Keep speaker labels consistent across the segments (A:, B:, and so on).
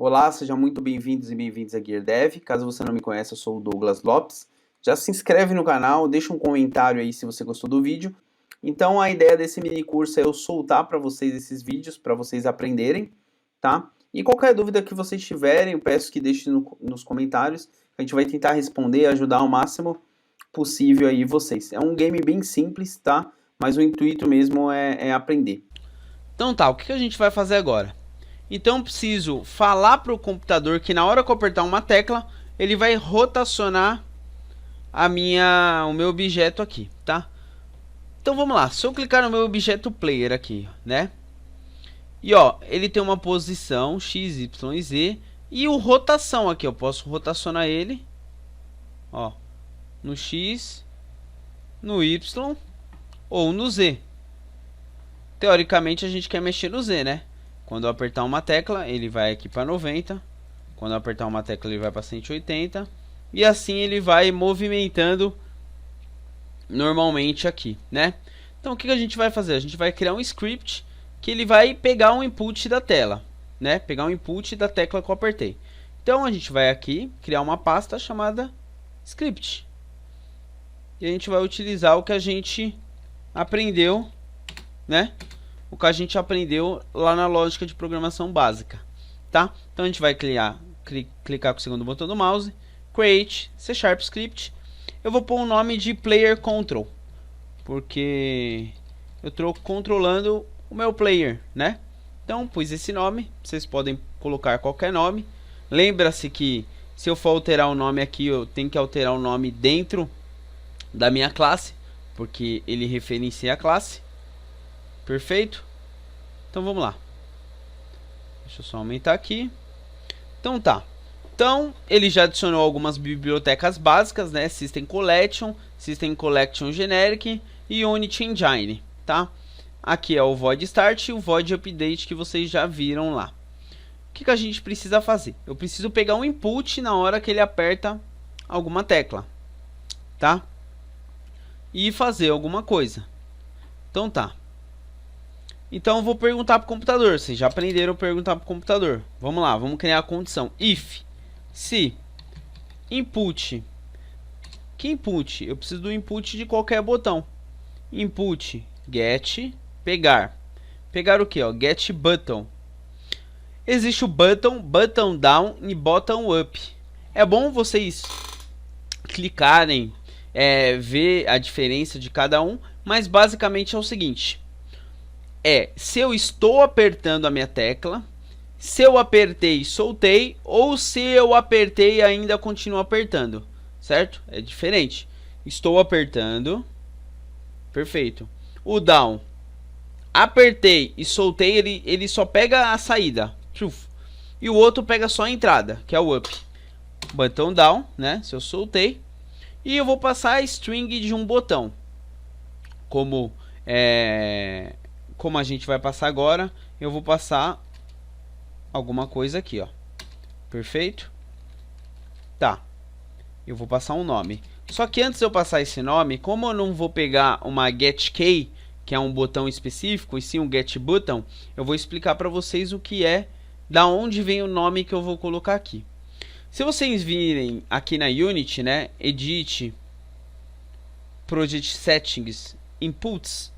A: Olá, sejam muito bem-vindos e bem-vindos a GearDev. Caso você não me conheça, eu sou o Douglas Lopes. Já se inscreve no canal, deixa um comentário aí se você gostou do vídeo. Então a ideia desse mini curso é eu soltar para vocês esses vídeos, para vocês aprenderem, tá? E qualquer dúvida que vocês tiverem, eu peço que deixem nos comentários. A gente vai tentar responder e ajudar ao máximo possível aí vocês. É um game bem simples, tá? Mas o intuito mesmo é aprender.
B: Então tá, o que a gente vai fazer agora? Então eu preciso falar para o computador que na hora que eu apertar uma tecla, ele vai rotacionar o meu objeto aqui, tá? Então vamos lá, se eu clicar no meu objeto player aqui, né? E ó, ele tem uma posição X, Y e Z e o rotação aqui, eu posso rotacionar ele, ó, no X, no Y ou no Z. Teoricamente a gente quer mexer no Z, né? Quando eu apertar uma tecla, ele vai aqui para 90. Quando eu apertar uma tecla, ele vai para 180. E assim ele vai movimentando normalmente aqui, né? Então o que a gente vai fazer? A gente vai criar um script que ele vai pegar um input da tela, né? Pegar um input da tecla que eu apertei. Então a gente vai aqui criar uma pasta chamada script. E a gente vai utilizar o que a gente aprendeu, né? O que a gente aprendeu lá na lógica de programação básica, tá? Então a gente vai clicar com o segundo botão do mouse, Create, C# Script. Eu vou pôr o nome de Player Control, porque eu estou controlando o meu player, né? Então pus esse nome, vocês podem colocar qualquer nome. Lembra-se que se eu for alterar o nome aqui, eu tenho que alterar o nome dentro da minha classe, porque ele referencia a classe. Perfeito? Então vamos lá. Deixa eu só aumentar aqui. Então tá. Então ele já adicionou algumas bibliotecas básicas, né? System Collection Generic e Unity Engine, tá? Aqui é o Void Start e o Void Update que vocês já viram lá. O que a gente precisa fazer? Eu preciso pegar um input na hora que ele aperta alguma tecla, tá? E fazer alguma coisa. Então tá. Então eu vou perguntar para o computador. Vocês já aprenderam a perguntar para o computador. Vamos lá, vamos criar a condição. If, se, input. Que input? Eu preciso do input de qualquer botão. Input, get, pegar. Pegar o que? Get button. Existe o button, button down e button up. É bom vocês clicarem, ver a diferença de cada um. Mas basicamente é o seguinte. Se eu estou apertando a minha tecla, se eu apertei, soltei, ou se eu apertei e ainda continuo apertando, certo? É diferente. Estou apertando, perfeito. O down, apertei e soltei, ele só pega a saída, e o outro pega só a entrada, que é o up. Button down, né? Se eu soltei, e eu vou passar a string de um botão, como a gente vai passar agora, eu vou passar alguma coisa aqui, ó. Perfeito? Tá. Eu vou passar um nome. Só que antes de eu passar esse nome, como eu não vou pegar uma getKey, que é um botão específico, e sim um getButton, eu vou explicar para vocês o que é, da onde vem o nome que eu vou colocar aqui. Se vocês virem aqui na Unity, né, Edit, Project Settings, Inputs,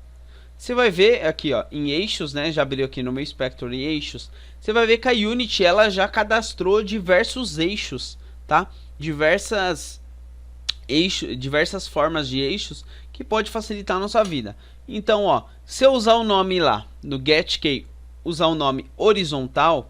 B: você vai ver aqui, ó, em eixos, né? Já abriu aqui no meu Inspector em eixos. Você vai ver que a Unity ela já cadastrou diversos eixos, tá? Diversas formas de eixos que pode facilitar a nossa vida. Então, ó, se eu usar o nome lá no getKey, usar o nome horizontal,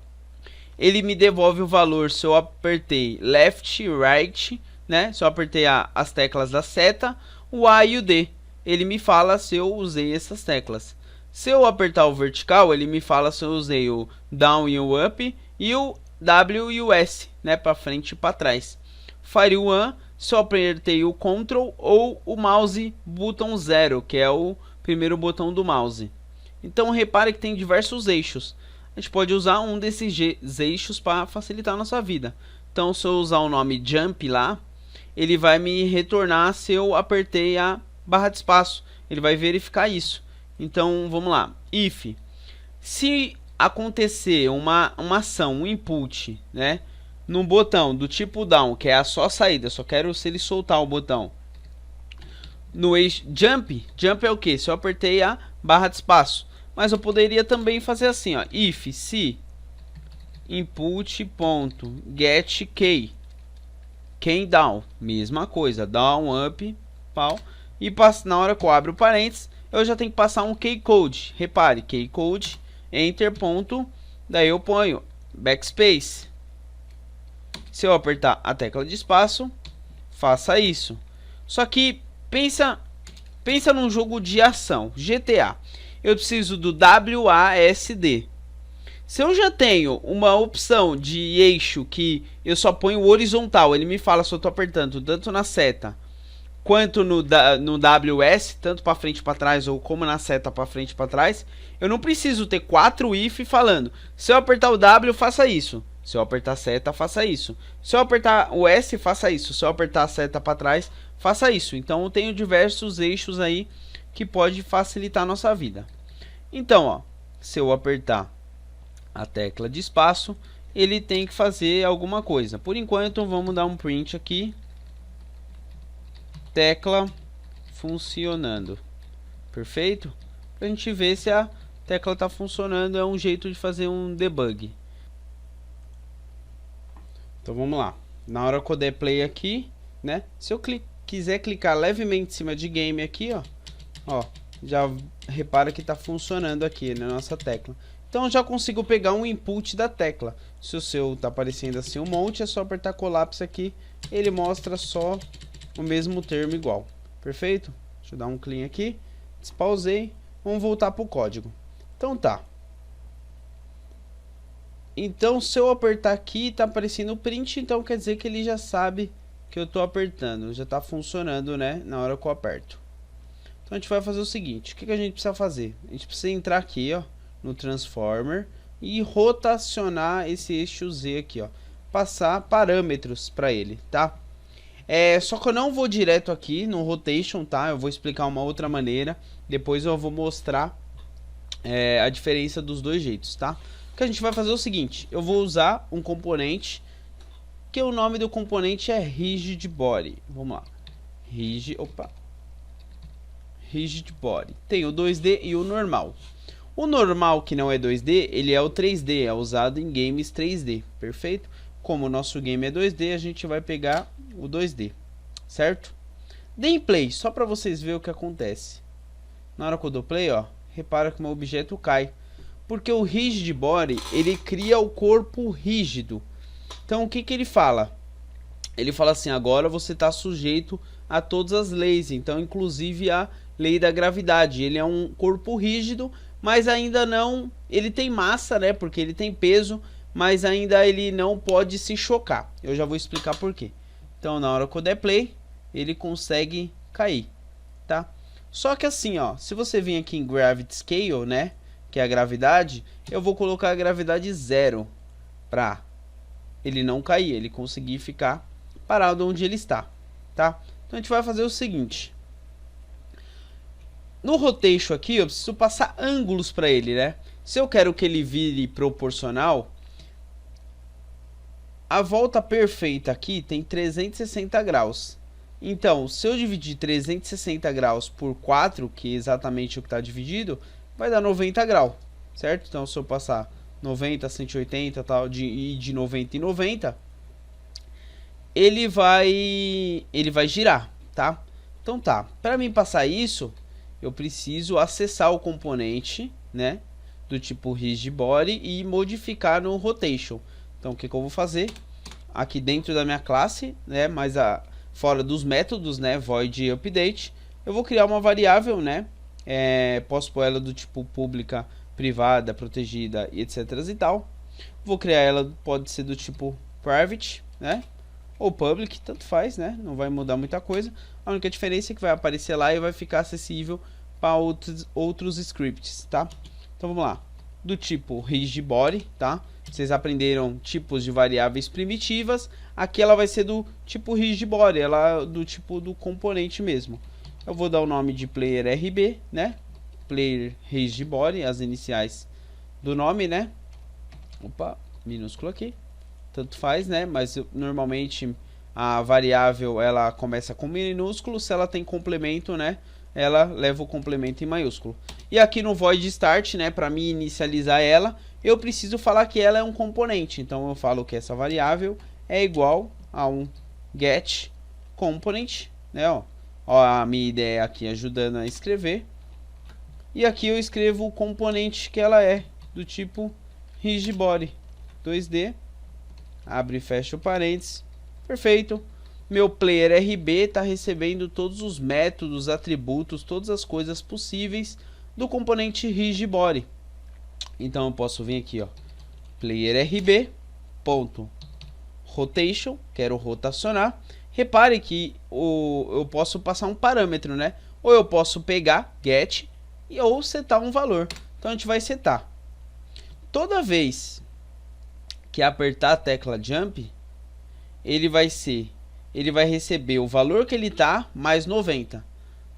B: ele me devolve o valor se eu apertei left, right, né? Se eu apertei as teclas da seta, o A e o D. Ele me fala se eu usei essas teclas. Se eu apertar o vertical, ele me fala se eu usei o down e o up, e o W e o S, né, para frente e para trás. Fire 1, se eu apertei o Ctrl ou o mouse button 0, que é o primeiro botão do mouse. Então repare que tem diversos eixos. A gente pode usar um desses eixos para facilitar a nossa vida. Então se eu usar o nome jump lá, ele vai me retornar se eu apertei a barra de espaço, ele vai verificar isso. Então vamos lá, if, se acontecer uma ação, um input, né, num botão do tipo down, que é a só saída, só quero se ele soltar o botão. No eixo jump é o que? Se eu apertei a barra de espaço. Mas eu poderia também fazer assim, ó, if se input.get key down, mesma coisa, down, up, pau, e na hora que eu abro o parênteses, eu já tenho que passar um key code. Repare, key code, enter, ponto, daí eu ponho backspace. Se eu apertar a tecla de espaço, faça isso. Só que pensa num jogo de ação, GTA. Eu preciso do WASD. Se eu já tenho uma opção de eixo que eu só ponho horizontal, ele me fala se eu estou apertando tanto na seta quanto no WS, tanto para frente e para trás, ou como na seta para frente e para trás, eu não preciso ter 4 if falando, se eu apertar o W, faça isso. Se eu apertar a seta, faça isso. Se eu apertar o S, faça isso. Se eu apertar a seta para trás, faça isso. Então eu tenho diversos eixos aí que pode facilitar a nossa vida. Então, ó, se eu apertar a tecla de espaço, ele tem que fazer alguma coisa. Por enquanto, vamos dar um print aqui. Tecla funcionando. Perfeito? Pra gente ver se a tecla tá funcionando, é um jeito de fazer um debug. Então vamos lá. Na hora que eu der play aqui, né? Se eu quiser clicar levemente em cima de game aqui, ó, já repara que tá funcionando aqui na nossa tecla. Então eu já consigo pegar um input da tecla. Se o seu tá aparecendo assim um monte, é só apertar colapse aqui, ele mostra só o mesmo termo igual. Perfeito? Deixa eu dar um clean aqui. Despausei. Vamos voltar pro código. Então tá. Então se eu apertar aqui, tá aparecendo o print, então quer dizer que ele já sabe que eu tô apertando. Já tá funcionando, né? Na hora que eu aperto. Então a gente vai fazer o seguinte. O que a gente precisa fazer? A gente precisa entrar aqui, ó, no transformer e rotacionar esse eixo Z aqui, ó. Passar parâmetros para ele, tá? Só que eu não vou direto aqui no rotation, tá? Eu vou explicar uma outra maneira. Depois eu vou mostrar a diferença dos dois jeitos, tá? O que a gente vai fazer é o seguinte. Eu vou usar um componente que o nome do componente é Rigid Body. Vamos lá. Rigid Body. Tem o 2D e o normal. O normal, que não é 2D, ele é o 3D. É usado em games 3D. Perfeito? Como o nosso game é 2D, a gente vai pegar o 2D, certo? Deem play, só para vocês verem o que acontece. Na hora que eu dou play, ó, repara que o meu objeto cai. Porque o Rigid Body, ele cria o corpo rígido. Então o que ele fala? Ele fala assim, agora você está sujeito a todas as leis. Então inclusive a lei da gravidade. Ele é um corpo rígido, mas ainda não... Ele tem massa, né? Porque ele tem peso, mas ainda ele não pode se chocar. Eu já vou explicar por quê. Então na hora que eu der play, ele consegue cair, tá? Só que assim, ó, se você vir aqui em Gravity Scale, né, que é a gravidade, eu vou colocar a gravidade 0 pra ele não cair, ele conseguir ficar parado onde ele está, tá? Então a gente vai fazer o seguinte. No rotation aqui, eu preciso passar ângulos para ele, né? Se eu quero que ele vire proporcional, a volta perfeita aqui tem 360 graus. Então, se eu dividir 360 graus por 4, que é exatamente o que está dividido, vai dar 90 graus, certo? Então, se eu passar 90, 180, tal, de 90 em 90, ele vai girar, tá? Então tá, para mim passar isso, eu preciso acessar o componente, né, do tipo Rigid Body e modificar no Rotation. Então o que eu vou fazer? Aqui dentro da minha classe, né, mas fora dos métodos, né, void update, eu vou criar uma variável, né, posso pôr ela do tipo pública, privada, protegida, etc e tal. Vou criar ela, pode ser do tipo private, né, ou public, tanto faz, né, não vai mudar muita coisa. A única diferença é que vai aparecer lá e vai ficar acessível para outros scripts, tá? Então vamos lá, do tipo Rigid Body, tá? Vocês aprenderam tipos de variáveis primitivas. Aqui ela vai ser do tipo Rigid Body, ela do tipo do componente mesmo. Eu vou dar o nome de player RB, né? Player Rigid Body, as iniciais do nome, né? Opa, minúsculo aqui. Tanto faz, né? Mas normalmente a variável ela começa com minúsculo. Se ela tem complemento, né? Ela leva o complemento em maiúsculo. E aqui no void start, né? Para mim inicializar ela, eu preciso falar que ela é um componente. Então eu falo que essa variável é igual a um get component, né? Ó, a minha ideia aqui ajudando a escrever. E aqui eu escrevo o componente que ela é, do tipo rigidbody 2D. Abre e fecha o parênteses. Perfeito. Meu player RB está recebendo todos os métodos, atributos, todas as coisas possíveis do componente rigidbody. Então eu posso vir aqui, ó, player RB ponto rotation, quero rotacionar. Repare que eu posso passar um parâmetro, né? Ou eu posso pegar get ou setar um valor. Então a gente vai setar. Toda vez que apertar a tecla jump, ele vai receber o valor que ele tá mais 90,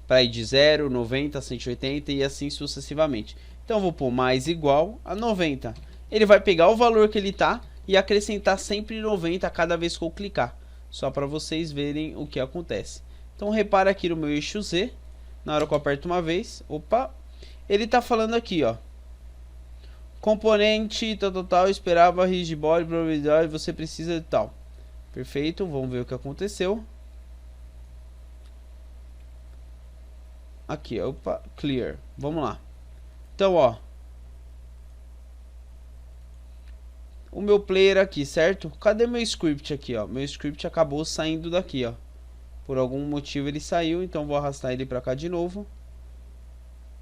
B: para ir de 0, 90, 180 e assim sucessivamente. Então eu vou pôr mais igual a 90. Ele vai pegar o valor que ele tá e acrescentar sempre 90 a cada vez que eu clicar, só para vocês verem o que acontece. Então repara aqui no meu eixo Z, na hora que eu aperto uma vez, opa, ele tá falando aqui, ó, componente tal, esperava rigidbody, probabilidade, você precisa de tal. Perfeito, vamos ver o que aconteceu. Aqui, opa, clear. Vamos lá. Então, ó, o meu player aqui, certo? Cadê meu script aqui, ó? Meu script acabou saindo daqui, ó. Por algum motivo ele saiu, então vou arrastar ele pra cá de novo.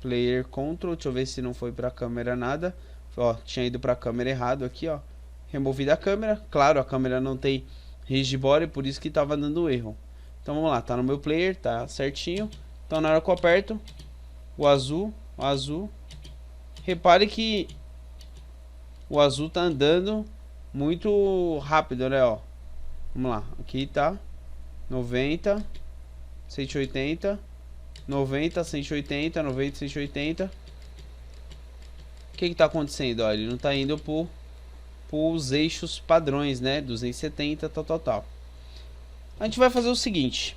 B: Player control, deixa eu ver se não foi pra câmera nada. Ó, tinha ido pra câmera errado aqui, ó. Removi da câmera. Claro, a câmera não tem rigidbody, por isso que tava dando erro. Então vamos lá, tá no meu player, tá certinho. Então na hora que eu aperto o azul, repare que o azul tá andando muito rápido, né, ó. Vamos lá, aqui tá 90, 180, 90, 180, 90, 180. O que tá acontecendo? Ó, ele não tá indo os eixos padrões, né? 270, tal. A gente vai fazer o seguinte.